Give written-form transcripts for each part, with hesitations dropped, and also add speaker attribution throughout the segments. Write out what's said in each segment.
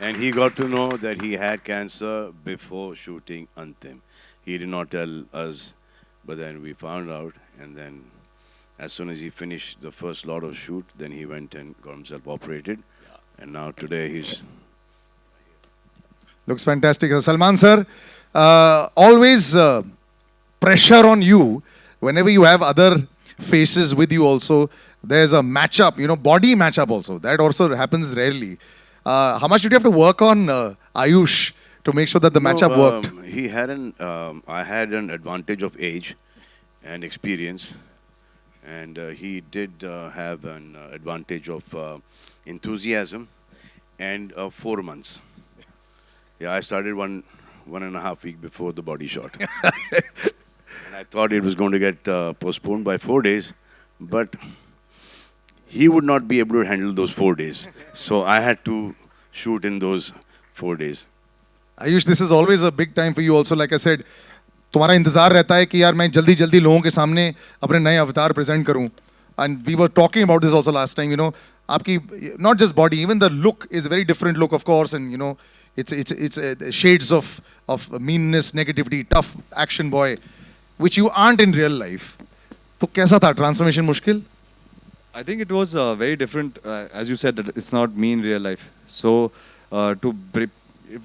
Speaker 1: And he got to know that he had cancer before shooting Antim. He did not tell us, but then we found out. And then, as soon as he finished the first lot of shoot, then he went and got himself operated. And now today he's
Speaker 2: Looks fantastic. Salman sir, always pressure on you whenever you have other faces with you also. There's a matchup, body matchup also. That also happens rarely. How much did you have to work on Ayush to make sure that the
Speaker 1: no.
Speaker 2: matchup worked?
Speaker 1: He had an. I had an advantage of age and experience, and he did have an advantage of enthusiasm and 4 months. Yeah, I started one and a half week before the body shot, and I thought it was going to get postponed by 4 days, but he would not be able to handle those 4 days. So I had to shoot in those 4 days.
Speaker 2: Ayush, this is always a big time for you also. Like I said, तुम्हारा इंतजार रहता है कि यार मैं जल्दी जल्दी लोगों के सामने अपने नए अवतार प्रेजेंट करूं. And we were talking about this also last time. आपकी not just body, even the look is a very different look, of course, and it's shades of meanness, negativity, tough action boy, which you aren't in real life. तो कैसा था transformation मुश्किल?
Speaker 3: I think it was very different, as you said, that it's not me in real life. So,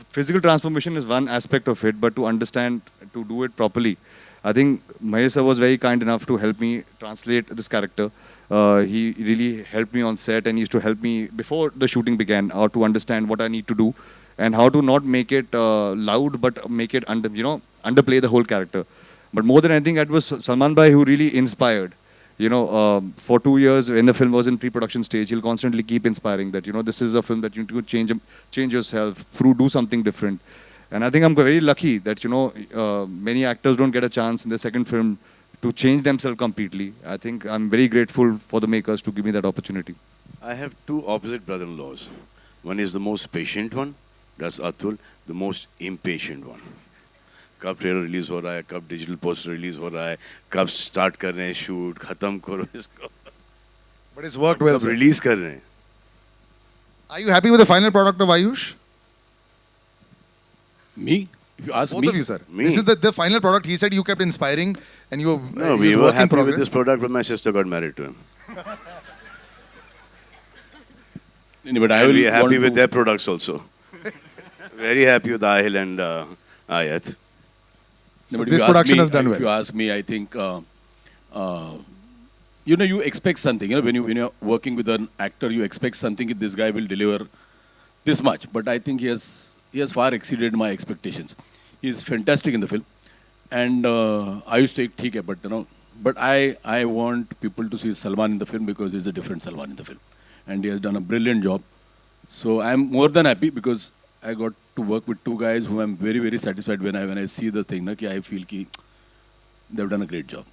Speaker 3: physical transformation is one aspect of it, but to understand, to do it properly, I think Mahesh sir was very kind enough to help me translate this character. He really helped me on set and used to help me before the shooting began, or to understand what I need to do and how to not make it loud, but make it underplay the whole character. But more than anything, it was Salman Bhai who really inspired. For 2 years when the film was in pre-production stage, he'll constantly keep inspiring that, this is a film that you need to change yourself, do something different. And I think I'm very lucky that, many actors don't get a chance in the second film to change themselves completely. I think I'm very grateful for the makers to give me that opportunity.
Speaker 1: I have two opposite brother-in-laws. One is the most patient one, that's Atul, the most impatient one. कब trailer release हो रहा है, कब digital poster release हो रहा है, कब start कर रहे हैं शूट, खत्म करो इसको,
Speaker 2: But it's worked well,
Speaker 1: कब
Speaker 2: sir.
Speaker 1: रिलीज कर रहे हैं.
Speaker 2: Are you happy with the final product of Ayush?
Speaker 4: Me? If you ask
Speaker 2: Both
Speaker 4: me,
Speaker 2: of you, sir.
Speaker 1: Me?
Speaker 2: This is the final product. He said you kept inspiring and you
Speaker 1: No,
Speaker 2: it
Speaker 1: we
Speaker 2: was
Speaker 1: were
Speaker 2: work in
Speaker 1: happy with
Speaker 2: progress.
Speaker 1: this product, but my sister got married to him.
Speaker 4: but I
Speaker 1: And
Speaker 4: will
Speaker 1: we are happy
Speaker 4: want
Speaker 1: with
Speaker 4: to-
Speaker 1: their products also. Very happy with Ahil and Ayat.
Speaker 2: So
Speaker 4: but if
Speaker 2: this
Speaker 4: you ask
Speaker 2: production
Speaker 4: me-
Speaker 2: has done
Speaker 4: If
Speaker 2: well.
Speaker 4: you ask me, I think you expect something. When you're working with an actor, you expect something. This guy will deliver this much, but I think he has far exceeded my expectations. He is fantastic in the film, and I used to take it, but I want people to see Salman in the film because there's a different Salman in the film, and he has done a brilliant job. So I'm more than happy because I got to work with two guys who I'm very, very satisfied when I see the thing. I feel ki they've done a great job.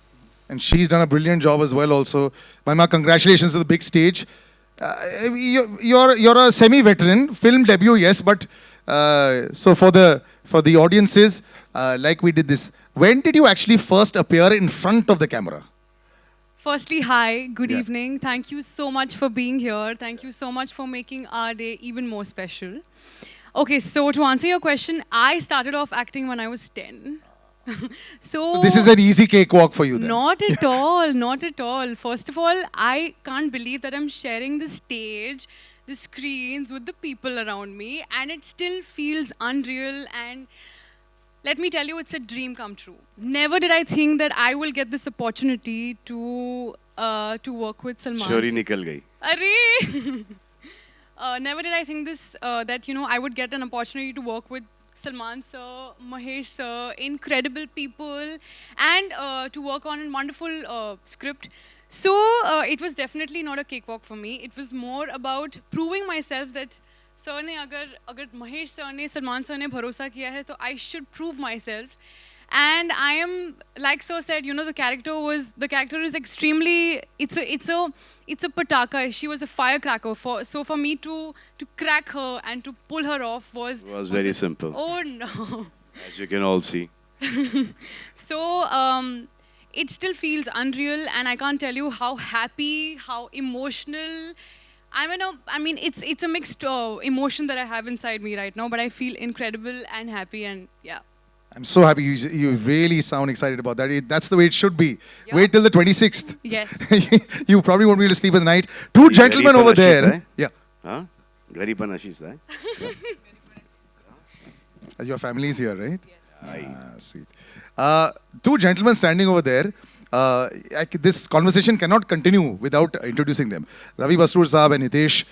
Speaker 2: And she's done a brilliant job as well also. Maima, congratulations to the big stage. You're a semi-veteran, film debut, yes, but so for the audiences, like we did this, when did you actually first appear in front of the camera?
Speaker 5: Firstly, hi, good
Speaker 2: Yeah.
Speaker 5: evening. Thank you so much for being here. Thank you so much for making our day even more special. Okay, so to answer your question, I started off acting when I was 10.
Speaker 2: So this is an easy cakewalk for you then.
Speaker 5: Not at all, not at all. First of all, I can't believe that I'm sharing the stage, the screens with the people around me, and it still feels unreal. And let me tell you, it's a dream come true. Never did I think that I will get this opportunity to work with Salman.
Speaker 1: Shori nikal gayi.
Speaker 5: Arey! Never did I think that I would get an opportunity to work with Salman sir, Mahesh sir, incredible people, and to work on a wonderful script. So it was definitely not a cakewalk for me. It was more about proving myself that sir ने अगर Mahesh sir ने Salman sir ने भरोसा किया है तो I should prove myself. And I am, like so said, the character is extremely, it's a pataka. She was a firecracker. So for me to crack her and to pull her off was
Speaker 1: Very simple,
Speaker 5: oh no.
Speaker 1: as you can all see.
Speaker 5: So it still feels unreal, and I can't tell you how happy, how emotional, I mean, it's a mixed emotion that I have inside me right now, but I feel incredible and happy, and yeah.
Speaker 2: I'm so happy you really sound excited about that. That's the way it should be.
Speaker 5: Yeah.
Speaker 2: Wait till the 26th.
Speaker 5: Yes.
Speaker 2: You probably won't be able to sleep at night. Two gentlemen over there. Yeah.
Speaker 1: Huh? Gariban Ashish, right?
Speaker 2: Your family is here, right?
Speaker 1: Aye.
Speaker 2: Sweet. Two gentlemen standing over there. This conversation cannot continue without introducing them. Ravi Basrur Saab and Hitesh.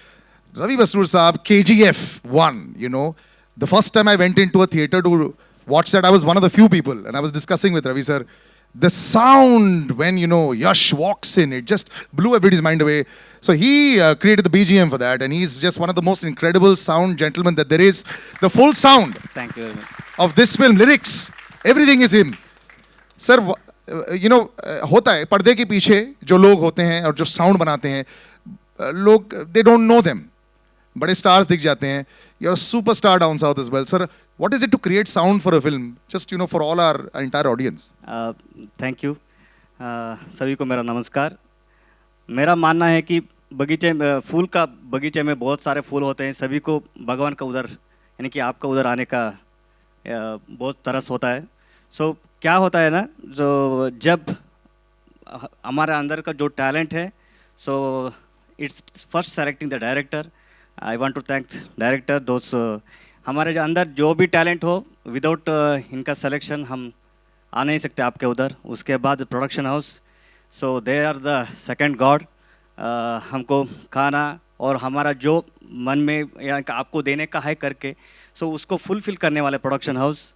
Speaker 2: Ravi Basrur Saab, KGF 1, you know. The first time I went into a theatre to watch that, I was one of the few people. And I was discussing with Ravi sir. The sound when, you know, Yash walks in, it just blew everybody's mind away. So he created the BGM for that. And he's just one of the most incredible sound gentlemen that there is. The full sound
Speaker 6: Thank you very much.
Speaker 2: of this film, lyrics, everything is him. Sir, you know, होता है पर्दे के पीछे जो लोग होते हैं और जो साउंड बनाते हैं, लोग they don't know them. बड़े stars दिख जाते हैं. You're a superstar down south as well, sir. What is it to create sound for a film? Just, you know, for all our entire audience.
Speaker 6: Thank you सभी को मेरा नमस्कार. मेरा मानना है कि बगीचे फूल का बगीचे में बहुत सारे फूल होते हैं. सभी को भगवान का उधर यानी कि आपका उधर आने का बहुत तरस होता है. सो क्या होता है ना, जो जब हमारे अंदर का जो टैलेंट है, so it's first selecting the director. I want to thank director दोस्त. हमारे जो अंदर जो भी टैलेंट हो, विदाउट इनका सिलेक्शन हम आ नहीं सकते आपके उधर. उसके बाद production house, so they are the second god. हमको खाना और हमारा जो मन में या आपको देने का है करके, सो उसको फुलफिल करने वाले production house.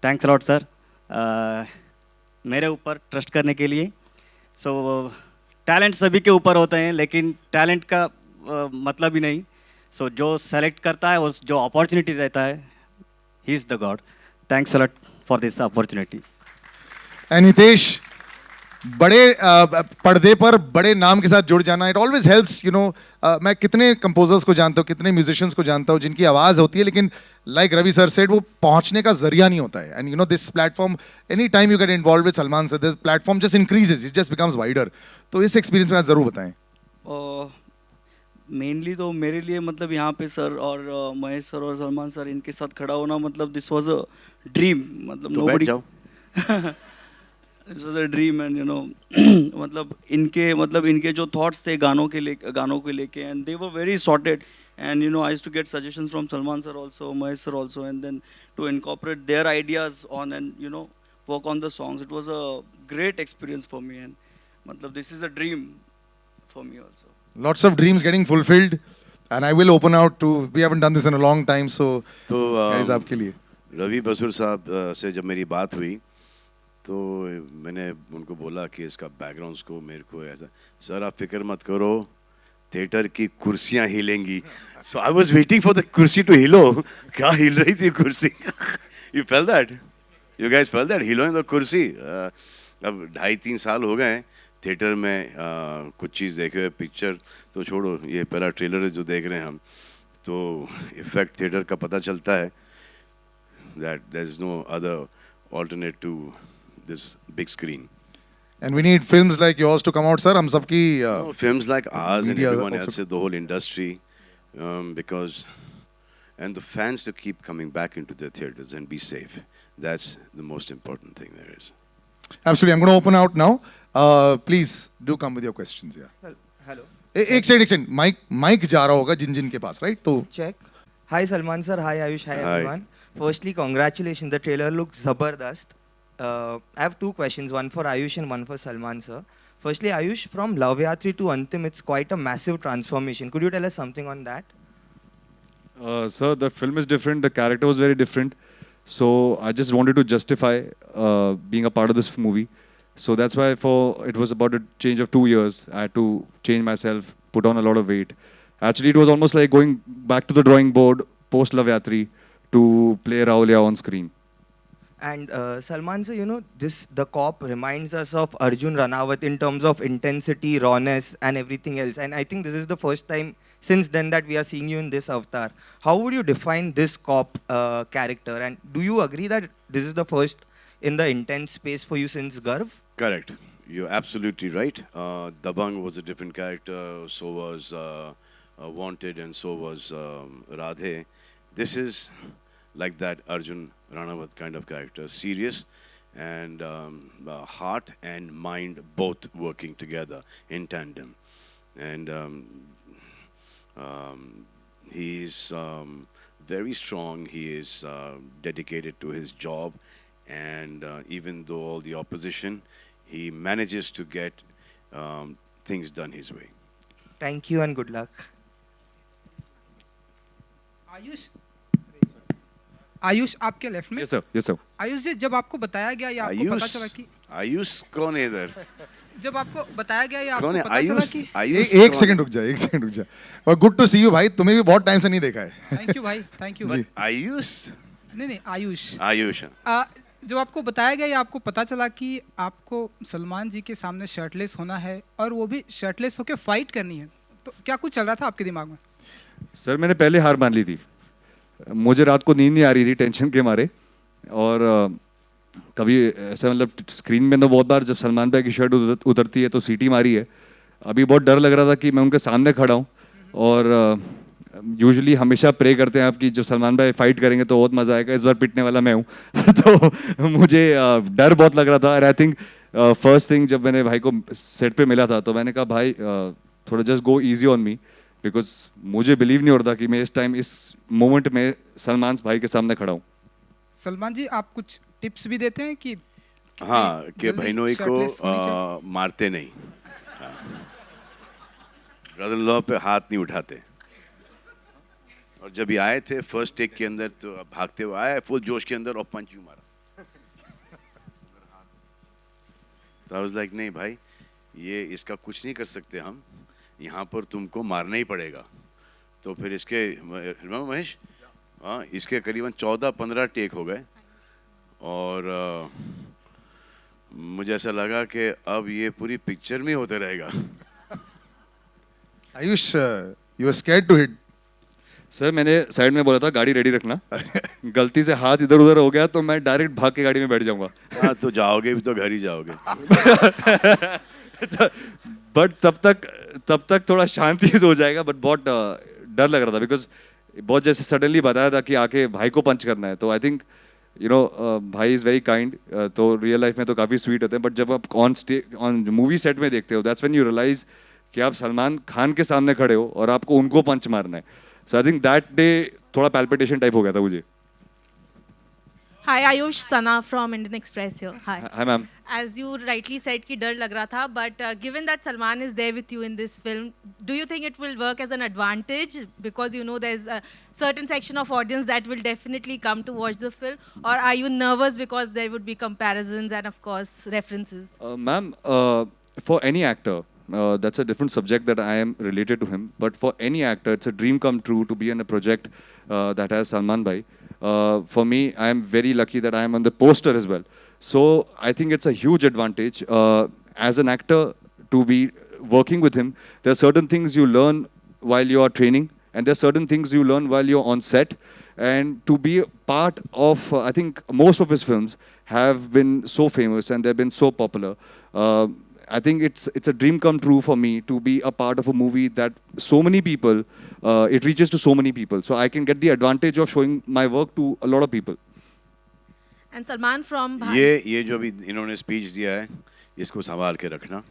Speaker 6: Thanks lot sir मेरे ऊपर ट्रस्ट करने के लिए. सो टैलेंट सभी के ऊपर होते हैं, लेकिन टैलेंट का मतलब ही नहीं. सो जो सेलेक्ट करता है, वो जो अपॉर्चुनिटी देता है, he is the God. Thanks lot for this opportunity.
Speaker 2: And Hitesh, बड़े पर्दे पर बड़े नाम के साथ जुड़ जाना, it always helps, you know. मैं कितने कंपोजर्स को जानता हूँ, कितने म्यूजिशियंस को जानता हूँ जिनकी आवाज़ होती है, लेकिन लाइक रवि सर सेड, वो पहुँचने का जरिया नहीं होता है. And you know this platform, any time you get involve with Salman sir, this platform just increases, it just becomes wider. तो इस एक्सपीरियंस में आप ज़रूर बताएं.
Speaker 7: मेनली तो मेरे लिए मतलब यहाँ पे सर और महेश सर और सलमान सर इनके साथ खड़ा होना, मतलब दिस वाज अ ड्रीम. मतलब
Speaker 1: तो बैठ
Speaker 7: नोबडी,
Speaker 1: जाओ.
Speaker 7: This was a dream. And you know मतलब इनके जो थॉट्स थे गानों के लेके, and they were very sorted. And you know, I used to get suggestions from Salman sir also, Mahesh sir also, and then to incorporate their ideas on and you know work on the songs. It was a great experience for me, and matlab this is a dream for me also.
Speaker 2: Lots of dreams getting fulfilled, and I will open out to. We haven't done this in a long time, so
Speaker 1: तो
Speaker 2: guys, आपके लिए.
Speaker 1: रवि बसुर साहब से जब मेरी बात हुई, तो मैंने उनको बोला कि इसका बैकग्राउंड को मेरे को ऐसा, सर आप फिक्र मत करो, थिएटर की कुर्सियां हिलेंगी. So I was waiting for the कुर्सी टू हिलो. क्या हिल रही थी कुर्सी? You felt that? You guys felt that हिलोइंग द कुर्सी? अब 2.5-3 साल हो गए थिएटर में कुछ चीज़ देखे हुए. पिक्चर तो छोड़ो, ये पहला ट्रेलर जो देख रहे हैं हम, तो इफेक्ट थिएटर का पता चलता है that there is no other alternate to this big screen.
Speaker 2: And we need films like yours to come out, sir. हम सबकी
Speaker 1: No, films like ours and
Speaker 2: media
Speaker 1: everyone
Speaker 2: also-
Speaker 1: else's, the whole industry, because and the fans to keep coming back into the theaters and be safe. That's the most important thing there is.
Speaker 2: Absolutely. I'm going to open out now. Please do come with your questions. Yeah.
Speaker 8: Hello.
Speaker 2: एक second, mic जा रहा होगा जिन के पास, right? तो
Speaker 8: Check. Hi Salman sir. Hi Ayush. Hi
Speaker 1: Hi.
Speaker 8: everyone. Firstly, congratulations. The trailer looks zabardast. I have two questions. One for Ayush and one for Salman sir. Firstly, Ayush, from Love Yatri to Antim, it's quite a massive transformation. Could you tell us something on that?
Speaker 3: Sir, the film is different. The character was very different. So I just wanted to justify being a part of this movie. So that's why it was about a change of 2 years. I had to change myself, put on a lot of weight. Actually, it was almost like going back to the drawing board post Love Yatri to play Rahulia on screen.
Speaker 8: And Salman sir, you know, the cop reminds us of Arjun Ranawat in terms of intensity, rawness, and everything else. And I think this is the first time since then that we are seeing you in this avatar. How would you define this cop character? And do you agree that this is the first in the intense space for you since Garv?
Speaker 1: Correct. You're absolutely right. Dabang was a different character, so was Wanted, and so was Radhe. This is like that Arjun Ranawat kind of character, serious and heart and mind both working together in tandem. And he's very strong. He is dedicated to his job, and even though all the opposition, he manages to get things done his way.
Speaker 8: Thank you and good luck.
Speaker 9: Ayush Ayush आपके left में
Speaker 3: Yes, sir. Yes, sir.
Speaker 9: Ayush जी जब आपको बताया गया या आपको पता चला कि
Speaker 1: आयुष कौन है इधर?
Speaker 9: जब आपको बताया गया या
Speaker 1: कौन
Speaker 9: आपको
Speaker 1: है
Speaker 9: पता चला
Speaker 1: आयुष?
Speaker 9: कि
Speaker 1: आयुष
Speaker 2: एक
Speaker 1: कौन
Speaker 2: सेकंड रुक जा, एक सेकंड रुक जा। और गुड टू सी यू भाई, तुम्हें भी बहुत टाइम से नहीं देखा है।
Speaker 9: थैंक यू भाई, थैंक यू।
Speaker 2: जी।
Speaker 1: आयुष?
Speaker 9: नहीं नहीं आयुष
Speaker 1: आयुष।
Speaker 9: जब आपको बताया गया या आपको पता चला कि आपको सलमान जी के सामने शर्टलेस होना है और वो भी शर्टलेस होकर फाइट करनी है, तो क्या कुछ चल रहा था आपके दिमाग में?
Speaker 3: सर मैंने पहले हार मान ली थी। मुझे रात को नींद नहीं आ रही थी टेंशन के मारे, और कभी ऐसा मतलब स्क्रीन में तो बहुत बार जब सलमान भाई की शर्ट उतरती है तो सीटी मारी है। अभी बहुत डर लग रहा था कि मैं उनके सामने खड़ा हूँ, और यूजुअली हमेशा प्रे करते हैं आप कि जब सलमान भाई फाइट करेंगे तो बहुत मज़ा आएगा, इस बार पिटने वाला मैं हूँ। तो मुझे डर बहुत लग रहा था। और आई थिंक फर्स्ट थिंग जब मैंने भाई को सेट पे मिला था तो मैंने कहा भाई थोड़ा just go easy on me, because मुझे बिलीव नहीं हो रहा था कि मैं इस टाइम इस मोमेंट में सलमान भाई के सामने खड़ा हूँ।
Speaker 9: सलमान जी आप कुछ टिप्स भी देते हैं कि
Speaker 1: हाँ, कि
Speaker 9: जल्दी
Speaker 1: बहनोई
Speaker 9: shirtless होनी चाहिए?
Speaker 1: को मारते नहीं, ब्रदर इन लॉ पे हाथ नहीं उठाते। और जब ये आए थे फर्स्ट टेक के अंदर तो भागते हुए आए फुल जोश के अंदर और पंच यूं मारा। तो आई वाज लाइक नहीं भाई, ये इसका कुछ नहीं कर सकते हम, यहाँ पर तुमको मारना ही पड़ेगा। तो फिर इसके महेश, हाँ, इसके करीबन 14-15 टेक हो गए, और मुझे ऐसा लगा कि अब ये पूरी पिक्चर में होते रहेगा।
Speaker 2: Ayush, you are scared to hit.
Speaker 3: Sir मैंने साइड में बोला था गाड़ी रेडी रखना, गलती से हाथ इधर उधर हो गया तो मैं डायरेक्ट भाग के गाड़ी में बैठ जाऊंगा।
Speaker 1: हाँ, तो जाओगे भी तो घर ही जाओगे।
Speaker 3: बट तब तक थोड़ा शांति से हो जाएगा, बट बहुत डर लग रहा था बिकॉज बहुत जैसे सडनली बताया था कि आके भाई को पंच करना है। तो आई थिंक यू नो भाई इज़ वेरी काइंड, तो रियल लाइफ में तो काफ़ी स्वीट होते हैं, बट जब आप ऑन मूवी सेट में देखते हो दैट्स व्हेन यू रियलाइज कि आप सलमान खान के सामने खड़े हो और आपको उनको पंच मारना है। सो आई थिंक दैट डे थोड़ा पैल्पिटेशन टाइप हो गया था मुझे।
Speaker 10: Hi, Ayush, Sana from Indian Express here. Hi.
Speaker 3: Hi ma'am.
Speaker 10: As you rightly said कि डर लग रहा था, but given that Salman is there with you in this film, do you think it will work as an advantage because you know there's a certain section of audience that will definitely come to watch the film, or are you nervous because there would be comparisons and of course references?
Speaker 3: Ma'am, for any actor, that's a different subject that I am related to him. But for any actor, it's a dream come true to be in a project that has Salman Bhai. For me, I am very lucky that I am on the poster as well. So I think it's a huge advantage as an actor to be working with him. There are certain things you learn while you are training, and there are certain things you learn while you're on set. And to be part of, I think most of his films have been so famous and they've been so popular. I think it's a dream come true for me to be a part of a movie that so many people, it reaches to so many people. So I can get the advantage of showing my work to a lot of people.
Speaker 10: And Salman from Bhai.
Speaker 1: ये जो अभी इन्होंने speech दिया है, इसको संभाल के रखना।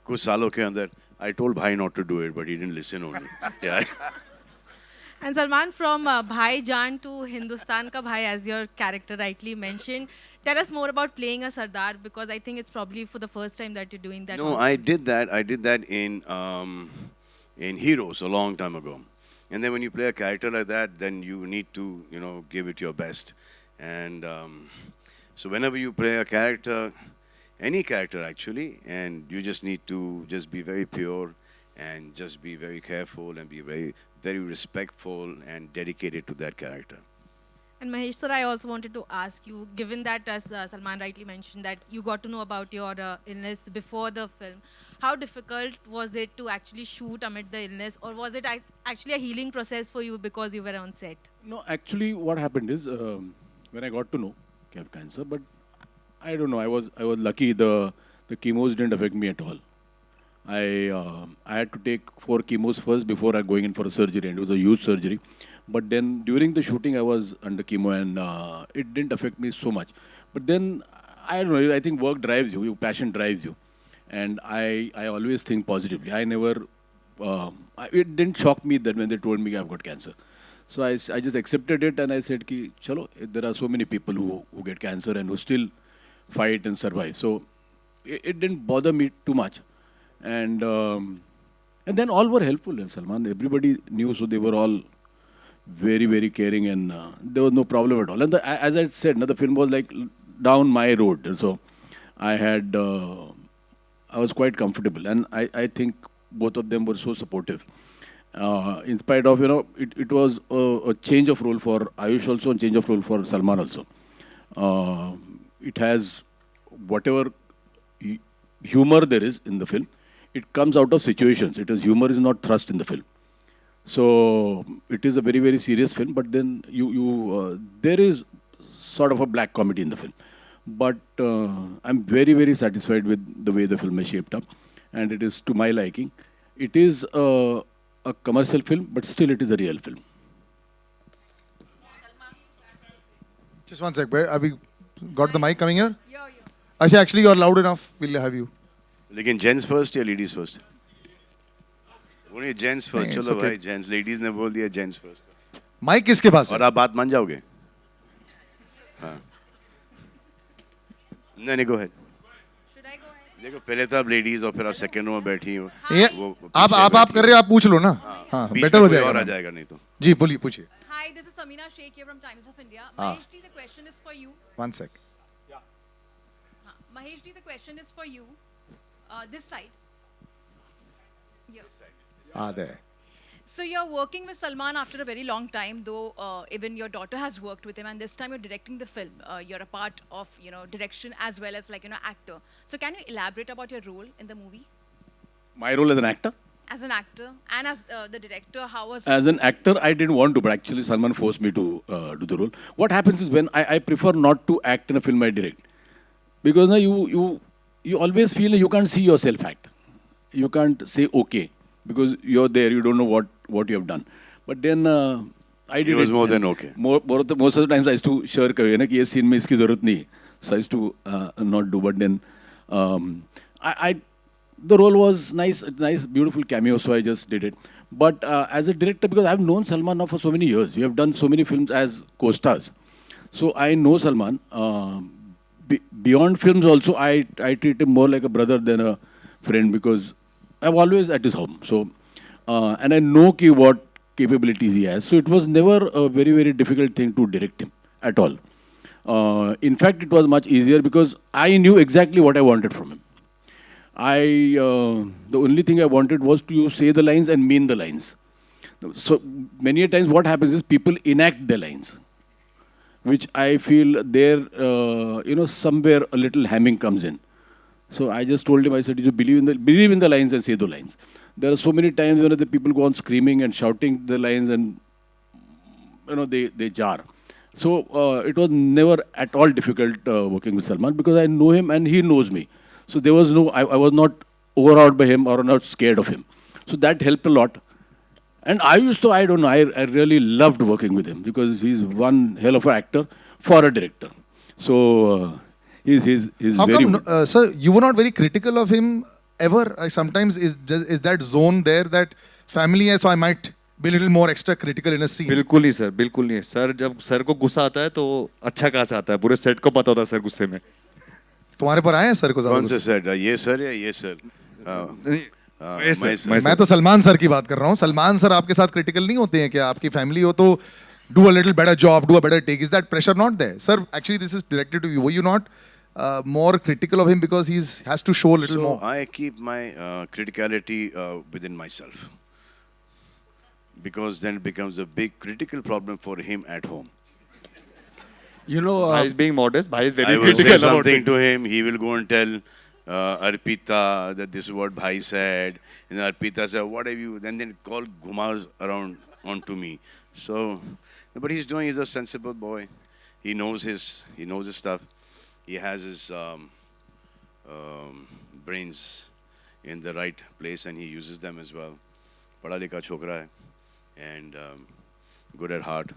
Speaker 1: कुछ सालों के अंदर I told Bhai not to do it, but he didn't listen only. Yeah.
Speaker 10: And Salman from Bhai Jaan to Hindustan Ka Bhai, as your character rightly mentioned. Tell us more about playing a Sardar, because I think it's probably for the first time that you're doing that.
Speaker 1: No,
Speaker 10: also.
Speaker 1: I did that. I did that in Heroes a long time ago. And then when you play a character like that, then you need to, give it your best. And so whenever you play a character, any character actually, and you just need to just be very pure and just be very careful and be very, very respectful and dedicated to that character.
Speaker 10: And Mahesh sir, I also wanted to ask you, given that as Salman rightly mentioned that you got to know about your illness before the film, how difficult was it to actually shoot amid the illness, or was it actually a healing process for you because you were on set?
Speaker 4: No, actually what happened is when I got to know I have cancer, but I don't know, I was lucky. The the chemos didn't affect me at all. I had to take 4 chemos first before I going in for a surgery, and it was a huge surgery. But then during the shooting, I was under chemo, and it didn't affect me so much. But then I don't know. I think work drives you. Your passion drives you, and I always think positively. I never. It didn't shock me that when they told me I've got cancer. So I just accepted it, and I said, "Ki chalo, there are so many people who get cancer and who still fight and survive." So it didn't bother me too much, and then all were helpful in Salman. Everybody knew, so they were all very, very caring, and there was no problem at all. And as I said, the film was like down my road, and so I had, I was quite comfortable, and I think both of them were so supportive. In spite of, it was a change of role for Ayush also, and change of role for Salman also. It has whatever humor there is in the film, it comes out of situations. Humor is not thrust in the film. So it is a very, very serious film, but then there is sort of a black comedy in the film. But I'm very, very satisfied with the way the film is shaped up, and it is to my liking. It is a commercial film, but still it is a real film.
Speaker 2: Just one sec. Have we got the mic coming here? Asha, actually, you're loud enough. We'll have you.
Speaker 1: लेकिन gents first या ladies first? उन्हें gents first,
Speaker 2: नहीं, it's
Speaker 1: चलो
Speaker 2: okay.
Speaker 1: भाई, gents, ladies ने बोल दिया gents first.
Speaker 2: Mic किसके पास है?
Speaker 1: और आप बात मान जाओगे? हाँ। नहीं, go ahead. देखो, पहले तो आप लेडीज और फिर आप सेकंड रो में बैठी हो।
Speaker 2: ये आप कर रहे हो, आप पूछ लो ना। हाँ, बेटर हो जाएगा।
Speaker 1: और आ जाएगा नहीं तो।
Speaker 2: जी, बोलिए, पूछिए।
Speaker 5: Hi, this is Samina Sheikh here from Times of India.
Speaker 2: Ah.
Speaker 5: Mahesh ji, the question is for you.
Speaker 2: One sec.
Speaker 5: Mahesh ji, the question is for you. This side.
Speaker 2: There.
Speaker 5: So you're working with Salman after a very long time, though even your daughter has worked with him, and this time you're directing the film. You're a part of, direction as well as actor. So can you elaborate about your role in the movie?
Speaker 4: My role as an actor?
Speaker 5: As an actor and as the director, how was
Speaker 4: As an actor, I didn't want to, but actually Salman forced me to do the role. What happens is when I prefer not to act in a film I direct. Because now you always feel you can't see yourself act. You can't say okay. Because you're there, you don't know what you have done. But then I did
Speaker 1: It was more than okay.
Speaker 4: Most of the times I used to shirk away, कि ये scene में इसकी ज़रूरत नहीं है. So I used to not do. But then the role was nice, beautiful cameo, so I just did it. But as a director, because I've known Salman now for so many years, we have done so many films as co-stars. So I know Salman. Beyond films also, I treat him more like a brother than a friend, because I'm always at his home. So, and I know what capabilities he has. So it was never a very, very difficult thing to direct him at all. In fact, it was much easier because I knew exactly what I wanted from him. The only thing I wanted was to say the lines and mean the lines. So many a times what happens is people enact their lines, which I feel there, somewhere a little hamming comes in. So I just told him, I said, you believe in the lines and say the lines. There are so many times when the people go on screaming and shouting the lines, and they jar. So it was never at all difficult working with Salman, because I know him and he knows me. So there was I was not overawed by him or not scared of him. So that helped a lot. And I really loved working with him, because he's one hell of an actor for a director. So he's
Speaker 2: How
Speaker 4: very
Speaker 2: come, sir, you were not very critical of him ever? Sometimes is that zone there that family है, so I might be a little more extra critical in a scene.
Speaker 3: बिल्कुल नहीं sir, बिल्कुल नहीं। Sir जब sir को गुस्सा आता है तो अच्छा खासा आता है, पूरे सेट को पता होता है सर गुस्से में।
Speaker 2: तुम्हारे पर आए हैं सर को
Speaker 1: कौन से सर? ये सर या ये सर?
Speaker 2: मैं तो सलमान सर की बात कर रहा हूँ। सलमान सर आपके साथ क्रिटिकल नहीं होते हैं क्या? आपकी फैमिली हो तो do a little better job, do a better take. Is that pressure not there? Sir, actually this is directed to you. Were you not more critical of him because he has to show a little more?
Speaker 1: I keep my criticality within myself, because then it becomes a big critical problem for him at home.
Speaker 3: Bhai is being modest. Bhai is very
Speaker 1: I will
Speaker 3: critical
Speaker 1: say
Speaker 3: about
Speaker 1: something
Speaker 3: it.
Speaker 1: to him, he will go and tell Arpita that this is what Bhai said. And Arpita said, what have you? Then they call Gumas around onto me. So, but he's a sensible boy. He knows his stuff. He has his brains in the right place and he uses them as well. पढ़ा लिखा छोकरा है and good at heart.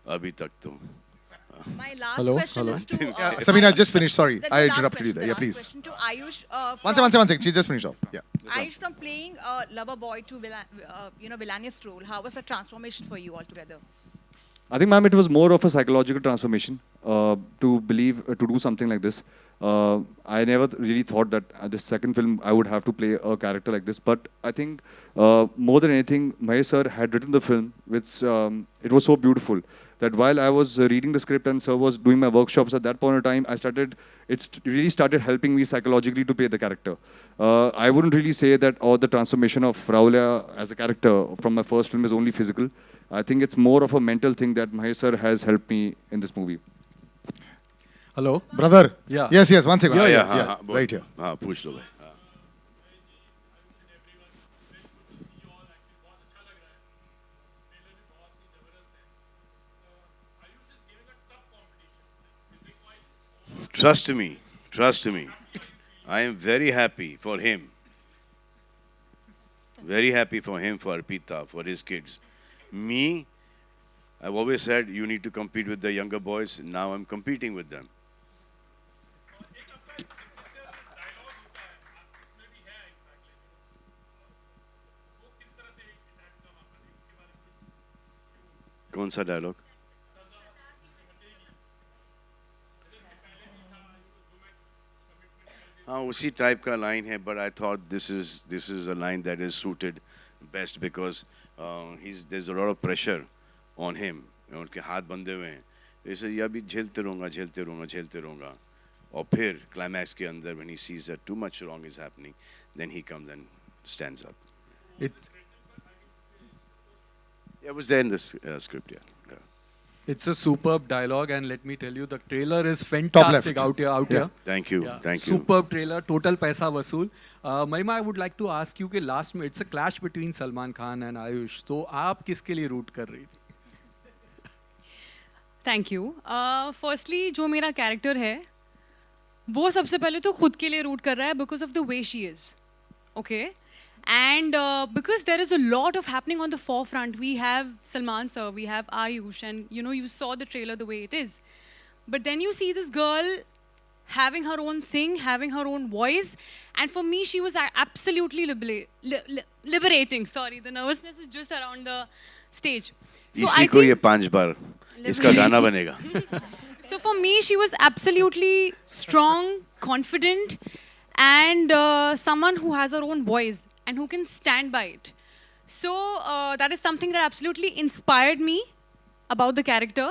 Speaker 1: अभी तक तो.
Speaker 11: My last question is to
Speaker 2: Sabina, just finish. Sorry,
Speaker 11: the
Speaker 2: I
Speaker 11: last
Speaker 2: interrupted you
Speaker 11: question,
Speaker 2: there.
Speaker 11: the
Speaker 2: Yeah,
Speaker 11: last
Speaker 2: please.
Speaker 11: question to Ayush.
Speaker 2: One second. She just finished off. Yeah.
Speaker 11: Ayush, from playing a lover boy to villainous role, how was the transformation for you altogether?
Speaker 3: I think, ma'am, it was more of a psychological transformation to believe, to do something like this. I never really thought that this second film I would have to play a character like this. But I think more than anything, Mahesh sir had written the film, which it was so beautiful that while I was reading the script and sir was doing my workshops at that point in time, it really started helping me psychologically to play the character. I wouldn't really say that the transformation of Raulia as a character from my first film is only physical. I think it's more of a mental thing that Mahesh sir has helped me in this movie.
Speaker 12: Hello?
Speaker 2: Brother.
Speaker 12: Yeah.
Speaker 2: Yes, 1 second.
Speaker 1: हाँ,
Speaker 2: Right here.
Speaker 1: हाँ, पूछ लो भाई. Trust me. I am very happy for him. Very happy for him, for Arpita, for his kids. Me, I've always said you need to compete with the younger boys. Now I'm competing with them. कौन सा dialogue? हाँ, उसी type का line है, but I thought this is a line that is suited best because there's a lot of pressure on him. उनके हाथ बंधे हुए हैं. ऐसे ये अभी झेलते रहूँगा. और फिर climax के अंदर when he sees that too much wrong is happening, then he comes and stands up. It was there in the script, yeah.
Speaker 12: It's a superb dialogue, and let me tell you, the trailer is fantastic out here.
Speaker 1: Thank you.
Speaker 12: Superb trailer, total paisa vasool. Mahima, I would like to ask you कि last में it's a clash between Salman Khan and Ayush. तो आप किसके लिए root कर रही थी?
Speaker 5: Thank you. Firstly जो मेरा कैरेक्टर है वो सबसे पहले तो खुद के लिए रूट कर रहा है because of the way she is. Okay. And because there is a lot of happening on the forefront, we have Salman sir, we have Ayush, and you saw the trailer the way it is. But then you see this girl having her own thing, having her own voice, and for me, she was absolutely liberating. Sorry, the nervousness is just around the stage. So
Speaker 1: इसी को ये 5 बार इसका गाना बनेगा.
Speaker 5: So for me, she was absolutely strong, confident, and someone who has her own voice and who can stand by it. So that is something that absolutely inspired me about the character.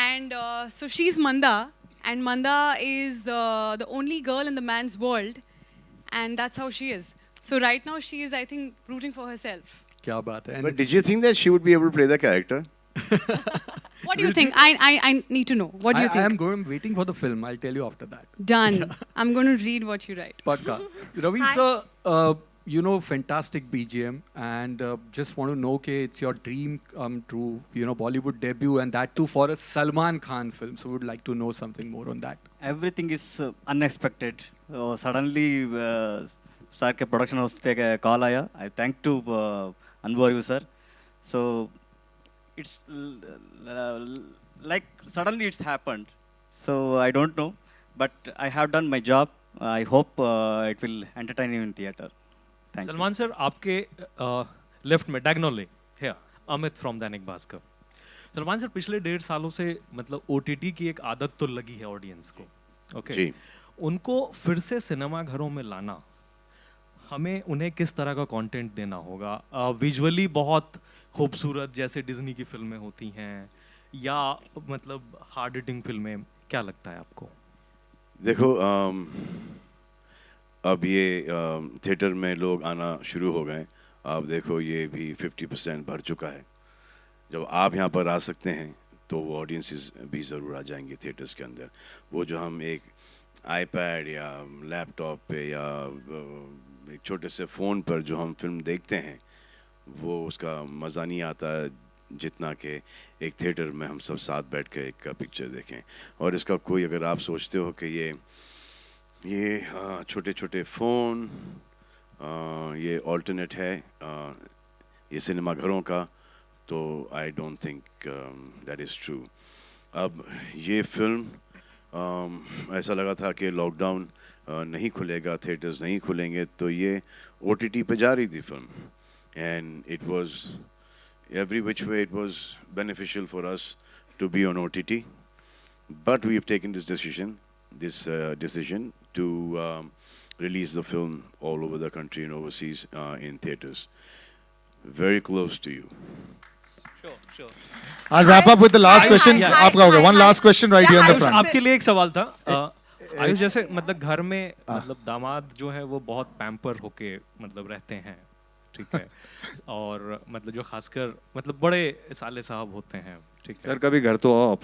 Speaker 5: And so she's Manda, and Manda is the only girl in the man's world, and that's how she is. So right now she is, I think, rooting for herself.
Speaker 12: क्या बात है?
Speaker 1: But did you think that she would be able to play the character?
Speaker 5: What do you think? I need to know. What do you think?
Speaker 12: I am waiting for the film. I'll tell you after that.
Speaker 5: Done. I'm going to read what you write.
Speaker 12: Pakka. Ravi sir, fantastic BGM, and just want to know कि it's your dream come true, Bollywood debut, and that too for a Salman Khan film. So would like to know something more on that.
Speaker 6: Everything is unexpected. Suddenly, sir के production house पे call आया. I thank to Anbu sir. So it's like suddenly it's happened. So I don't know, but I have done my job. I hope it will entertain you in theater. Thank you.
Speaker 13: Salman sir, आपके left में diagonally है Amit from Dainik Bhaskar. Salman sir, पिछले 1.5 सालों से मतलब OTT की एक आदत तो लगी है ऑडियंस को. ओके. उनको फिर से सिनेमा घरों में लाना, हमें उन्हें किस तरह का कंटेंट देना होगा? विजुअली बहुत खूबसूरत जैसे डिज्नी की फिल्में होती हैं, या मतलब हार्ड हिटिंग फिल्में, क्या लगता है आपको?
Speaker 1: देखो, अब ये थिएटर में लोग आना शुरू हो गए. अब देखो ये भी 50% भर चुका है. जब आप यहाँ पर आ सकते हैं तो वो ऑडियंसेस भी ज़रूर आ जाएंगे थिएटर्स के अंदर. वो जो हम एक आईपैड या लैपटॉप पे या एक छोटे से फ़ोन पर जो हम फिल्म देखते हैं, वो उसका मज़ा नहीं आता जितना कि एक थिएटर में हम सब साथ बैठ कर एक पिक्चर देखें. और इसका कोई, अगर आप सोचते हो कि ये ये छोटे छोटे फ़ोन, ये ऑल्टरनेट है ये सिनेमा घरों का, तो I don't think that is true. अब ये फिल्म ऐसा लगा था कि लॉकडाउन नहीं खुलेगा, थिएटर्स नहीं खुलेंगे, तो ये OTT पे जा रही थी film, and it was every which way it was beneficial for us to be on OTT, but we have taken this decision to release the film all over the country and overseas in theaters. Very close to you.
Speaker 13: Sure.
Speaker 2: I'll wrap up with the last question. आपका हो गया. One last question right here in the front.
Speaker 13: आपके लिए एक सवाल था आयुष, जैसे मतलब घर में मतलब दामाद जो है वो बहुत पैम्पर होके मतलब रहते हैं, ठीक है, और मतलब जो खासकर मतलब बड़े साले साहब होते हैं, ठीक है
Speaker 3: सर, कभी घर तो आओ आप।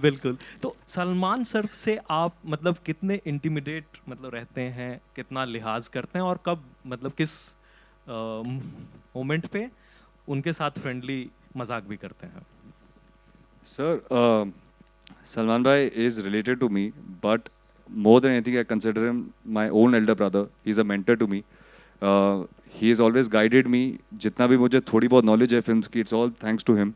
Speaker 13: बिल्कुल। तो सलमान सर से आप मतलब कितने इंटिमिडेट मतलब रहते हैं, कितना लिहाज करते हैं, और कब मतलब किस मोमेंट पे उनके साथ फ्रेंडली मजाक भी करते हैं?
Speaker 3: Sir, Salman bhai is related to me, but more than anything, I consider him my own elder brother. He's a mentor to me. He has always guided me. जितना भी मुझे थोड़ी बहुत knowledge है films की, it's all thanks to him.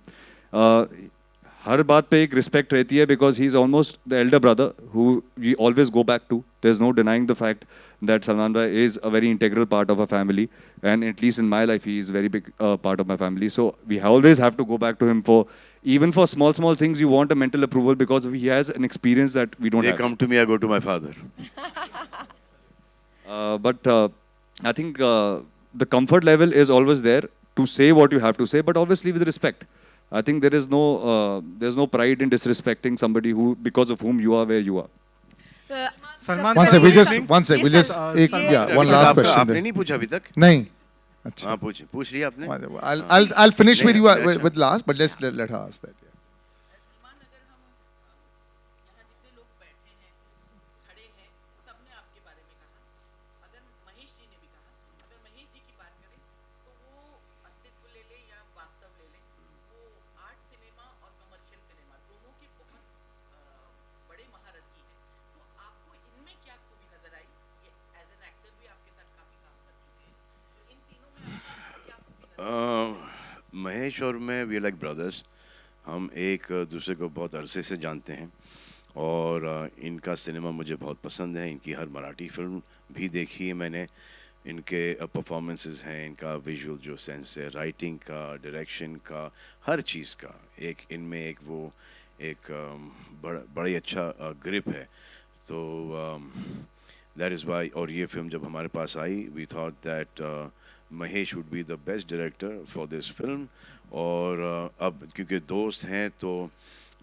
Speaker 3: हर बात पे एक respect रहती है, because he's almost the elder brother who we always go back to. There's no denying the fact that Salman bhai is a very integral part of our family, and at least in my life, he is a very big part of my family. So we always have to go back to him for, even for small things, you want a mental approval, because he has an experience that we don't have.
Speaker 1: They come to me, I go to my father.
Speaker 3: But I think the comfort level is always there to say what you have to say, but obviously with respect. I think there's no pride in disrespecting somebody who, because of whom you are where you are.
Speaker 2: Salman, one sec, we'll just one last question.
Speaker 1: आपने नहीं पूछा अभी तक?
Speaker 2: नहीं. अच्छा.
Speaker 1: हाँ पूछ लिया आपने?
Speaker 2: I'll finish with you with last, but let's let her ask that.
Speaker 1: Mahesh और मैं वी लाइक ब्रदर्स, हम एक दूसरे को बहुत अरसे से जानते हैं, और इनका सिनेमा मुझे बहुत पसंद है। इनकी हर मराठी फिल्म भी देखी है मैंने, इनके परफॉर्मेंसेस हैं, इनका विजुअल जो सेंस है, राइटिंग का, डायरेक्शन का, हर चीज़ का एक इनमें एक वो एक बड़ा ही अच्छा ग्रिप है। तो दैट इज़ वाई, और ये फिल्म जब हमारे पास आई, we thought that Mahesh would be the best director for this film. और अब क्योंकि दोस्त हैं तो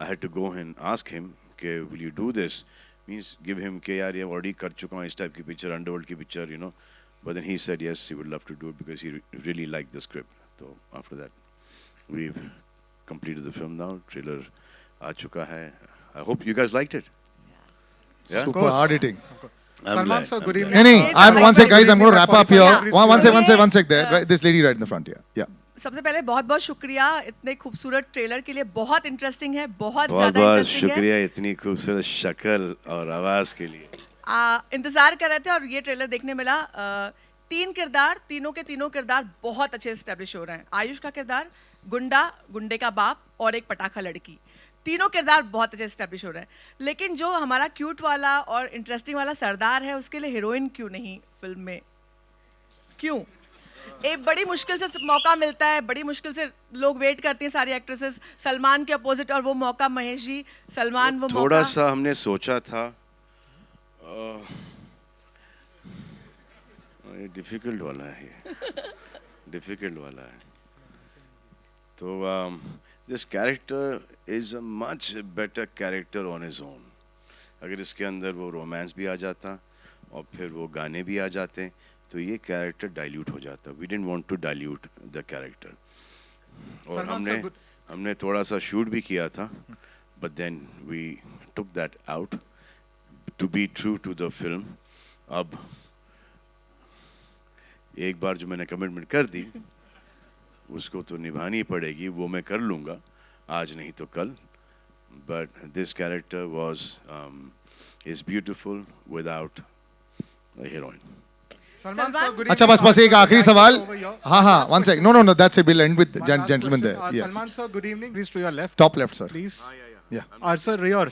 Speaker 1: I had to go and ask him कि will you do this, means give him के यार ये ऑलरेडी कर चुका हूँ इस टाइप की पिक्चर, अंडरवर्ल्ड की picture, you know, but then he said yes he would love to do it because he really like the script. तो after that we completed the film now, trailer आ चुका है। I hope you guys liked it. Yeah?
Speaker 2: Super hard hitting.
Speaker 9: Salman sir, good evening.
Speaker 2: One sec guys, I'm going to wrap up here. One sec there. Right, this lady right in the front here. Yeah.
Speaker 14: सबसे पहले बहुत बहुत शुक्रिया इतने खूबसूरत trailer के लिए, बहुत इंटरेस्टिंग है, बहुत ज़्यादा इंटरेस्टिंग है।
Speaker 1: शुक्रिया इतनी खूबसूरत शक्ल और आवाज़ के लिए।
Speaker 14: इंतज़ार कर रहे थे और ये ट्रेलर देखने मिला। तीन किरदार, तीनों के तीनों किरदार बहुत अच्छे एस्टेब्लिश हो रहे हैं। आयुष का किरदार गुंडा, गुंडे का बाप और एक पटाखा लड़की, तीनों किरदार बहुत अच्छे एस्टेब्लिश हो रहे हैं। लेकिन जो हमारा क्यूट वाला और इंटरेस्टिंग वाला सरदार है, उसके लिए हीरोइन क्यों नहीं फिल्म में? क्यों? एक बड़ी मुश्किल से मौका मिलता है, बड़ी मुश्किल से लोग वेट करती हैं सारी एक्ट्रेसेस सलमान के अपोजिट, और वो मौका महेश जी, सलमान वो मौका।
Speaker 1: थोड़ा सा हमने सोचा था, ये डिफिकल्ट वाला है, डिफिकल्ट वाला है। तो this character is a much better character on his own. अगर इसके अंदर वो रोमांस भी आ जाता और फिर वो गाने भी आ जाते तो ये कैरेक्टर डाइल्यूट हो जाता। We didn't want to dilute the character. और हमने थोड़ा सा शूट भी किया था, but then we took that out to be true to the film. अब एक बार जो मैंने कमिटमेंट कर दी उसको तो निभानी पड़ेगी, वो मैं कर लूँगा, आज नहीं तो कल। but this character is beautiful without a heroine.
Speaker 15: Salman sir, good
Speaker 2: अच्छा
Speaker 15: evening.
Speaker 2: बस एक आखिरी सवाल
Speaker 15: Over here.
Speaker 2: हाँ हाँ one sec no that's it we'll end with
Speaker 15: One last
Speaker 2: gentleman
Speaker 15: question.
Speaker 2: there yes
Speaker 15: Salman sir, good evening. Please to your left.
Speaker 2: top left sir
Speaker 15: Please.
Speaker 2: yeah
Speaker 15: Sir, rear.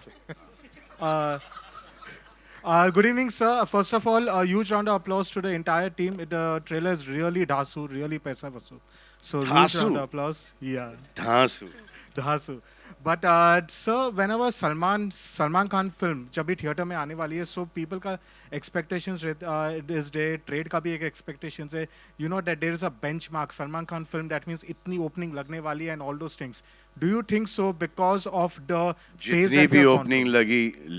Speaker 15: Good evening, sir. First of all, a huge round of applause to the entire team. The trailer is really dhasu, really paisa vasu. So, huge
Speaker 1: Dhasu?
Speaker 15: round of applause. Yeah.
Speaker 1: Dhasu.
Speaker 15: Dhasu. But sir, whenever Salman Khan film जब भी theatre में आने वाली है, so people का expectations is there, trade का भी एक expectations है. You know that there is a benchmark Salman Khan film, that means इतनी opening लगने वाली है and all those things. Do you think so because of the phase
Speaker 1: जितनी
Speaker 15: that we
Speaker 1: भी
Speaker 15: have gone
Speaker 1: ओपनिंग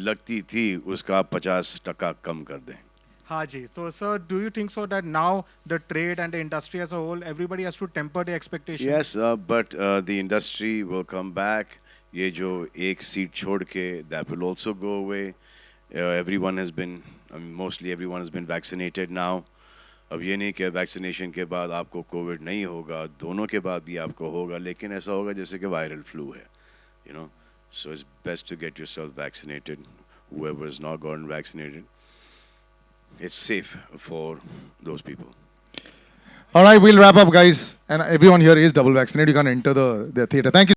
Speaker 1: लगती थी उसका 50% कम कर दें.
Speaker 15: Haji. So, sir, do you think so that now the trade and the industry as a whole, everybody has to temper the expectations?
Speaker 1: Yes, but the industry will come back. ये जो एक seat छोड़ के that will also go away. Everyone has been, mostly everyone has been vaccinated now. अब ये नहीं कि vaccination के बाद आपको कोविड नहीं होगा, दोनों के बाद भी आपको होगा, लेकिन ऐसा होगा जैसे कि वायरल फ्लू है, you know. So it's best to get yourself vaccinated. Whoever is not gotten vaccinated, it's safe for those people.
Speaker 2: all right we'll wrap up guys and everyone here is double vaccinated you can enter the theater thank you